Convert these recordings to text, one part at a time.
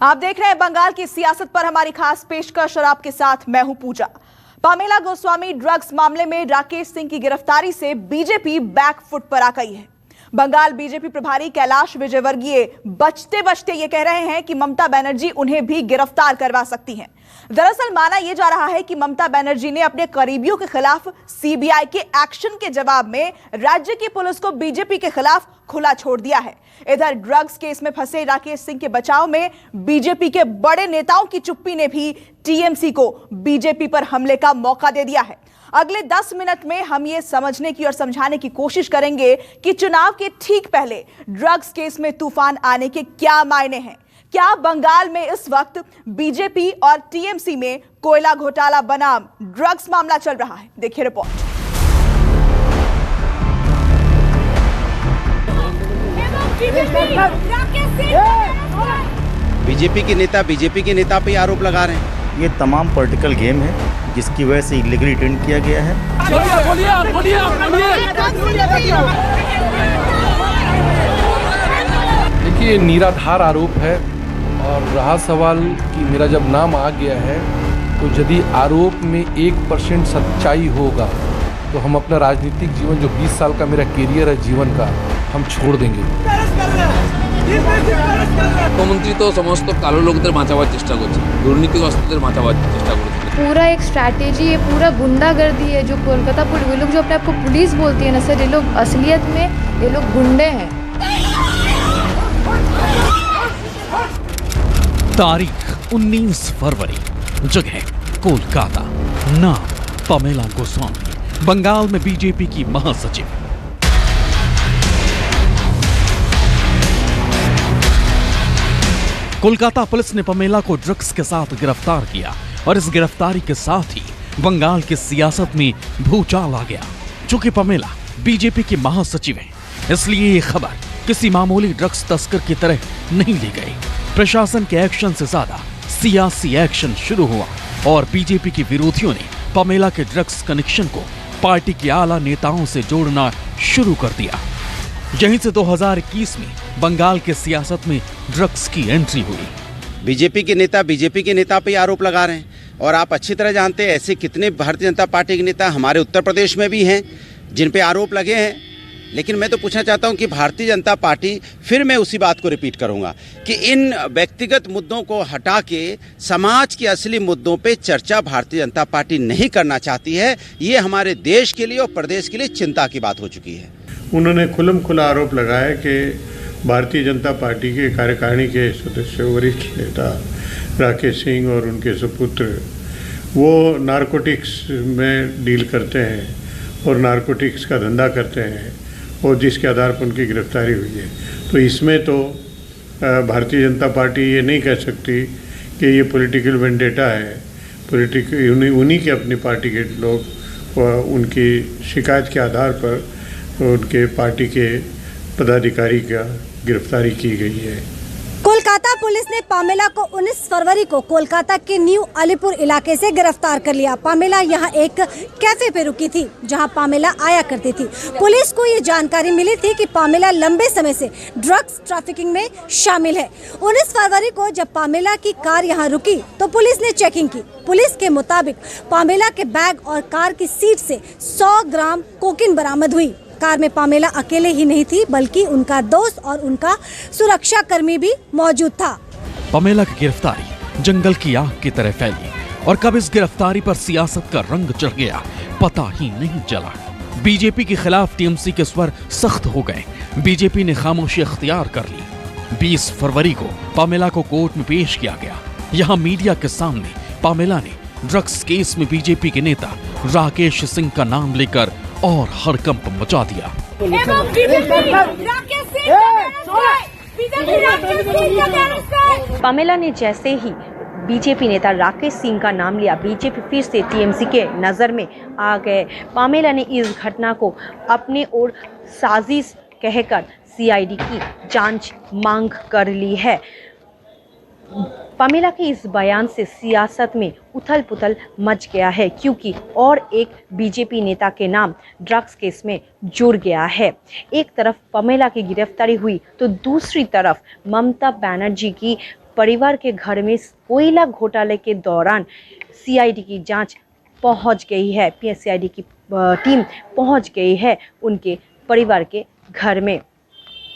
आप देख रहे हैं बंगाल की सियासत पर हमारी खास पेशकश और आपके साथ मैं हूं पूजा। पामेला गोस्वामी ड्रग्स मामले में राकेश सिंह की गिरफ्तारी से बीजेपी बैकफुट पर आ गई है। बंगाल बीजेपी प्रभारी कैलाश विजयवर्गीय बचते बचते ये कह रहे हैं कि ममता बनर्जी उन्हें भी गिरफ्तार करवा सकती हैं। दरअसल माना यह जा रहा है कि ममता बनर्जी ने अपने करीबियों के खिलाफ सीबीआई के एक्शन के जवाब में राज्य की पुलिस को बीजेपी के खिलाफ खुला छोड़ दिया है। इधर ड्रग्स केस में फंसे राकेश सिंह के बचाव में बीजेपी के बड़े नेताओं की चुप्पी ने भी टीएमसी को बीजेपी पर हमले का मौका दे दिया है। अगले 10 मिनट में हम ये समझने की और समझाने की कोशिश करेंगे कि चुनाव के ठीक पहले ड्रग्स केस में तूफान आने के क्या मायने हैं। क्या बंगाल में इस वक्त बीजेपी और टीएमसी में कोयला घोटाला बनाम ड्रग्स मामला चल रहा है? देखिए रिपोर्ट। बीजेपी के नेता पे आरोप लगा रहे हैं। ये तमाम पॉलिटिकल गेम है जिसकी वजह से इलीगली डिटेन किया गया है। देखिए, निराधार आरोप है और रहा सवाल कि मेरा जब नाम आ गया है तो यदि आरोप में 1% सच्चाई होगा तो हम अपना राजनीतिक जीवन, जो 20 साल का मेरा कैरियर है जीवन का, हम छोड़ देंगे। মুখ্যমন্ত্রী তো সমস্ত কালো লোকদের বাঁচাবার চেষ্টা করছে, দুর্নীতিগ্রস্তদের বাঁচাবার চেষ্টা করছে। पूरा एक स्ट्रैटेजी है, पूरा गुंडागर्दी है जो कोलकाता पुलिस, ये लोग जो अपने आप को पुलिस बोलती है ना सर, ये लोग असलियत में ये लोग गुंडे हैं। तारीख 19 फरवरी, जगह कोलकाता, नाम पामेला गोस्वामी, बंगाल में बीजेपी की महासचिव। कोलकाता पुलिस ने पामेला को ड्रग्स के साथ गिरफ्तार किया और इस गिरफ्तारी के साथ ही बंगाल की सियासत में भूचाल आ गया। चूंकि पामेला बीजेपी की महासचिव हैं, इसलिए ये खबर किसी मामूली ड्रग्स तस्कर की तरह नहीं ली गई। प्रशासन के एक्शन से ज्यादा सियासी एक्शन शुरू हुआ और बीजेपी के विरोधियों ने पामेला के ड्रग्स कनेक्शन को पार्टी के आला नेताओं से जोड़ना शुरू कर दिया। यहीं से 2021 में बंगाल के सियासत में ड्रग्स की एंट्री हुई। बीजेपी के नेता पे आरोप लगा रहे हैं और आप अच्छी तरह जानते हैं ऐसे कितने भारतीय जनता पार्टी के नेता हमारे उत्तर प्रदेश में भी हैं जिन पे आरोप लगे हैं। लेकिन मैं तो पूछना चाहता हूं कि भारतीय जनता पार्टी, फिर मैं उसी बात को रिपीट करूंगा कि इन व्यक्तिगत मुद्दों को हटा के समाज के असली मुद्दों पे चर्चा भारतीय जनता पार्टी नहीं करना चाहती है। ये हमारे देश के लिए और प्रदेश के लिए चिंता की बात हो चुकी है। उन्होंने खुल्लम खुला आरोप लगाया कि भारतीय जनता पार्टी के कार्यकारिणी के सदस्य वरिष्ठ नेता राकेश सिंह और उनके सुपुत्र वो नारकोटिक्स में डील करते हैं और नारकोटिक्स का धंधा करते हैं और जिसके आधार पर उनकी गिरफ्तारी हुई है। तो इसमें तो भारतीय जनता पार्टी ये नहीं कह सकती कि ये पॉलिटिकल वेंडेटा है। उन्हीं के अपनी पार्टी के लोग उनकी शिकायत के आधार पर उनके पार्टी के पदाधिकारी का गिरफ्तारी की गई है। कोलकाता पुलिस ने पामेला को 19 फरवरी को कोलकाता के न्यू अलीपुर इलाके से गिरफ्तार कर लिया। पामेला यहां एक कैफे पे रुकी थी जहां पामेला आया करती थी। पुलिस को ये जानकारी मिली थी कि पामेला लंबे समय से ड्रग्स ट्रैफिकिंग में शामिल है। 19 फरवरी को जब पामेला की कार यहां रुकी तो पुलिस ने चेकिंग की। पुलिस के मुताबिक पामेला के बैग और कार की सीट से 100 ग्राम कोकीन बरामद हुई। कार में पामेला अकेले ही नहीं थी बल्कि उनका दोस्त और उनका सुरक्षा कर्मी भी मौजूद था। पामेला की गिरफ्तारी जंगल की आग की तरह फैली और कब इस गिरफ्तारी पर सियासत का रंग चढ़ गया पता ही नहीं चला। बीजेपी के खिलाफ टीएमसी के स्वर सख्त हो गए। बीजेपी ने खामोशी अख्तियार कर ली। 20 फरवरी को पामेला को कोर्ट में पेश किया गया। यहाँ मीडिया के सामने पामेला ने ड्रग्स केस में बीजेपी के नेता राकेश सिंह का नाम लेकर और हड़कंप मचा दिया। पामेला ने जैसे ही बीजेपी नेता राकेश सिंह का नाम लिया, बीजेपी फिर से टीएमसी के नजर में आ गए। पामेला ने इस घटना को अपने ओर साजिश कहकर सीआईडी की जांच मांग कर ली है। पामेला के इस बयान से सियासत में उथल पुथल मच गया है क्योंकि और एक बीजेपी नेता के नाम ड्रग्स केस में जुड़ गया है। एक तरफ पामेला की गिरफ्तारी हुई तो दूसरी तरफ ममता बनर्जी की परिवार के घर में कोयला घोटाले के दौरान सीआईडी की जांच पहुंच गई है। सीआईडी की टीम पहुंच गई है उनके परिवार के घर में।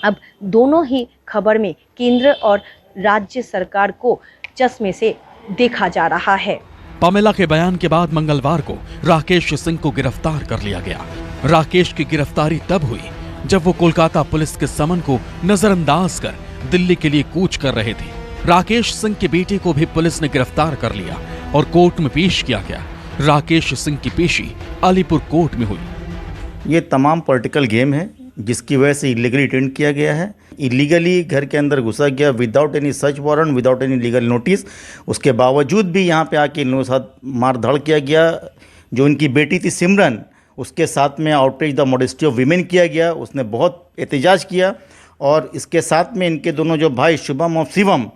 अब दोनों ही खबर में केंद्र और राज्य सरकार को चश्मे से देखा जा रहा है। पामेला के बयान के बाद मंगलवार को राकेश सिंह को गिरफ्तार कर लिया गया। राकेश की गिरफ्तारी तब हुई जब वो कोलकाता पुलिस के समन को नजरअंदाज कर दिल्ली के लिए कूच कर रहे थे। राकेश सिंह के बेटे को भी पुलिस ने गिरफ्तार कर लिया और कोर्ट में पेश किया गया। राकेश सिंह की पेशी अलीपुर कोर्ट में हुई। ये तमाम पॉलिटिकल गेम है जिसकी वजह से इलीगली अटेंड किया गया है। इलीगली घर के अंदर घुसा गया without any search warrant, without any legal notice. उसके बावजूद भी यहाँ पे आके इन लोगों के साथ मारधड़ किया गया। जो उनकी बेटी थी सिमरन, उसके साथ में outreach the modesty of women किया गया। उसने बहुत एहतजाज किया और इसके साथ में इनके दोनों जो भाई शुभम और शिवम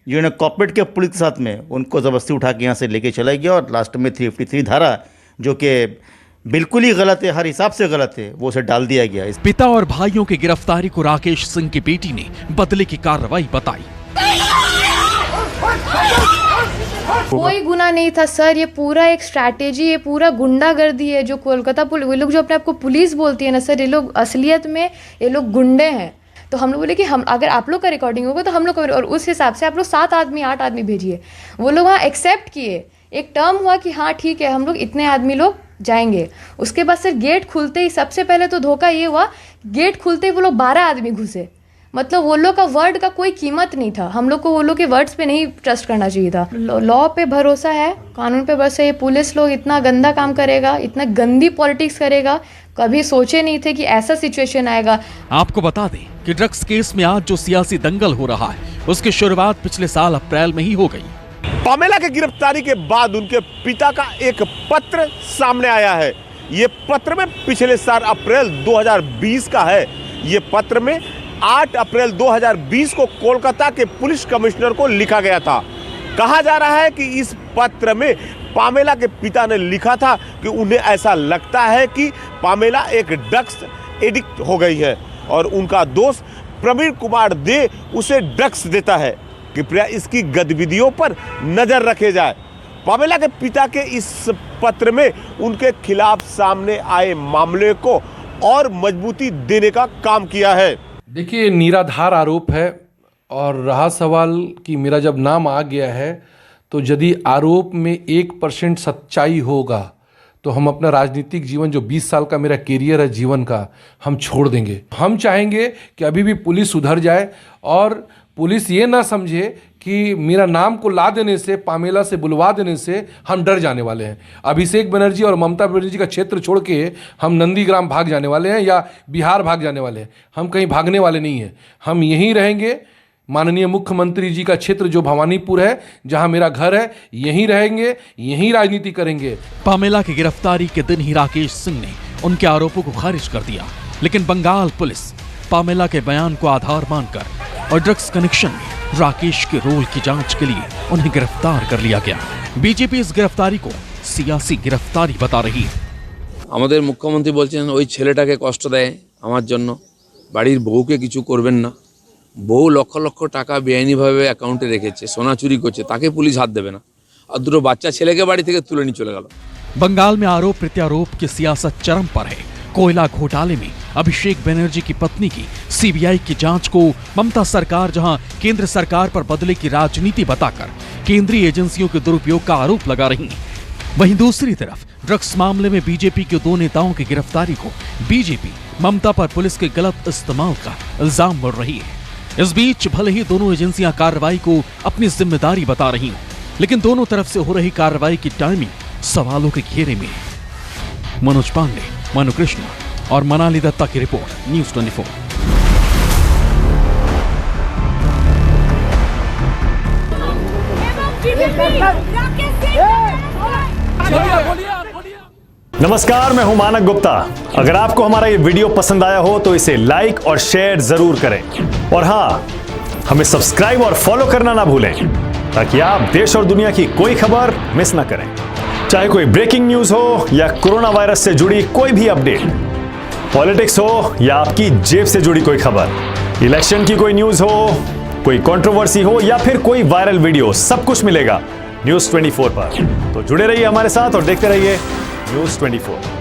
जिन्होंने कॉपरेट किया पुलिस के साथ में, उनको ज़बरदस्ती उठा के यहाँ से लेके चला गया और लास्ट में 353 धारा जो कि बिल्कुल ही गलत है, हर हिसाब से गलत है, वो उसे डाल दिया गया। पिता और भाइयों की गिरफ्तारी को राकेश सिंह की बेटी ने बदले की कार्रवाई बताई। कोई गुनाह नहीं था सर, ये पूरा एक स्ट्रैटेजी, ये पूरा गुंडागर्दी है जो कोलकाता पुलिस, ये लोग जो अपने आप को पुलिस बोलती है ना सर, ये लोग असलियत में ये लोग गुंडे हैं। तो हम लोग बोले कि हम अगर आप लोग का रिकॉर्डिंग होगा तो हम लोग का, और उस हिसाब से आप लोग 7 आदमी 8 आदमी भेजिए। वो लोग वहाँ एक्सेप्ट किए, एक टर्म हुआ कि हाँ ठीक है हम लोग इतने आदमी लोग जाएंगे। उसके बाद सर गेट खुलते ही सबसे पहले तो धोखा ये हुआ, गेट खुलते ही वो लोग 12 आदमी घुसे। मतलब वो लोग का वर्ड का कोई कीमत नहीं था। हम लोग को वो लोग के वर्ड्स पे नहीं ट्रस्ट करना चाहिए था। लॉ पे भरोसा है, कानून पे भरोसा है। ये पुलिस लोग इतना गंदा काम करेगा, इतना गंदी पॉलिटिक्स करेगा, कभी सोचे नहीं थे कि ऐसा सिचुएशन आएगा। आपको बता दें कि ड्रग्स केस में आज जो सियासी दंगल हो रहा है उसकी शुरुआत पिछले साल अप्रैल में ही हो गई। पामेला की गिरफ्तारी के बाद उनके पिता का एक पत्र सामने आया है। ये पत्र में पिछले साल अप्रैल 2020 का है। ये पत्र में 8 अप्रैल 2020 को कोलकाता के पुलिस कमिश्नर को लिखा गया था। कहा जा रहा है कि इस पत्र में पामेला के पिता ने लिखा था कि उन्हें ऐसा लगता है कि पामेला एक ड्रग्स एडिक्ट हो गई है और उनका दोस्त प्रवीण कुमार दे उसे ड्रग्स देता है। कृपया इसकी गतिविधियों पर नजर रखे जाए। पामेला के पिता के इस पत्र में उनके खिलाफ सामने आए मामले को और मजबूती देने का काम किया है। देखिए, निराधार आरोप है और रहा सवाल कि मेरा जब नाम आ गया है तो यदि आरोप में 1% सच्चाई होगा तो हम अपना राजनीतिक जीवन, जो 20 साल का मेरा कैरियर है जीवन का, हम छोड़ देंगे। हम चाहेंगे कि अभी भी पुलिस सुधर जाए और पुलिस ये ना समझे कि मेरा नाम को ला देने से, पामेला से बुलवा देने से हम डर जाने वाले हैं। अभिषेक बनर्जी और ममता बनर्जी का क्षेत्र छोड़ के हम नंदीग्राम भाग जाने वाले हैं या बिहार भाग जाने वाले हैं। हम कहीं भागने वाले नहीं हैं, हम यहीं रहेंगे। माननीय मुख्यमंत्री जी का क्षेत्र जो भवानीपुर है, जहां मेरा घर है, यहीं रहेंगे, यहीं राजनीति करेंगे। पामेला की गिरफ्तारी के दिन ही राकेश सिंह ने उनके आरोपों को खारिज कर दिया, लेकिन बंगाल पुलिस पामेला के बयान को आधार मानकर और ड्रग्स कनेक्शन में राकेश के रोल की जांच के लिए उन्हें गिरफ्तार कर लिया गया। बीजेपी इस गिरफ्तारी को सियासी गिरफ्तारी बता रही है। আমাদের মুখ্যমন্ত্রী বলছেন ওই ছেলেটাকে কষ্ট দেয় আমার জন্য, বাড়ির বউকে কিছু করবেন না। বউ লক্ষ লক্ষ টাকা বেআইনিভাবে অ্যাকাউন্টে রেখেছে, সোনা চুরি করছে, তাকে পুলিশ হাত দেবে না। আর দুটো বাচ্চা ছেলেকে বাড়ি থেকে তুলে নিয়ে চলে গেল। बंगाल में आरोप प्रत्यारोप की सियासत चरम पर है। कोयला घोटाले में अभिषेक बनर्जी की पत्नी की सीबीआई की जांच को ममता सरकार जहां केंद्र सरकार पर बदले की राजनीति बताकर केंद्रीय एजेंसियों के दुरुपयोग का आरोप लगा रही है, वहीं दूसरी तरफ ड्रग्स मामले में बीजेपी के 2 नेताओं की गिरफ्तारी को बीजेपी ममता पर पुलिस के गलत इस्तेमाल का इल्जाम बढ़ रही है। इस बीच भले ही दोनों एजेंसियां कार्रवाई को अपनी जिम्मेदारी बता रही हैं, लेकिन दोनों तरफ से हो रही कार्रवाई की टाइमिंग सवालों के घेरे में है। मनोज पांडे, मनु कृष्णा और मनाली दत्ता की रिपोर्ट, न्यूज़ 24। नमस्कार, मैं हूं मानक गुप्ता। अगर आपको हमारा ये वीडियो पसंद आया हो तो इसे लाइक और शेयर जरूर करें और हाँ, हमें सब्सक्राइब और फॉलो करना ना भूलें ताकि आप देश और दुनिया की कोई खबर मिस ना करें। चाहे कोई ब्रेकिंग न्यूज हो या कोरोना वायरस से जुड़ी कोई भी अपडेट, पॉलिटिक्स हो या आपकी जेब से जुड़ी कोई खबर, इलेक्शन की कोई न्यूज हो, कोई कंट्रोवर्सी हो या फिर कोई वायरल वीडियो, सब कुछ मिलेगा न्यूज़ 24 पर। तो जुड़े रहिए हमारे साथ और देखते रहिए न्यूज़ 24।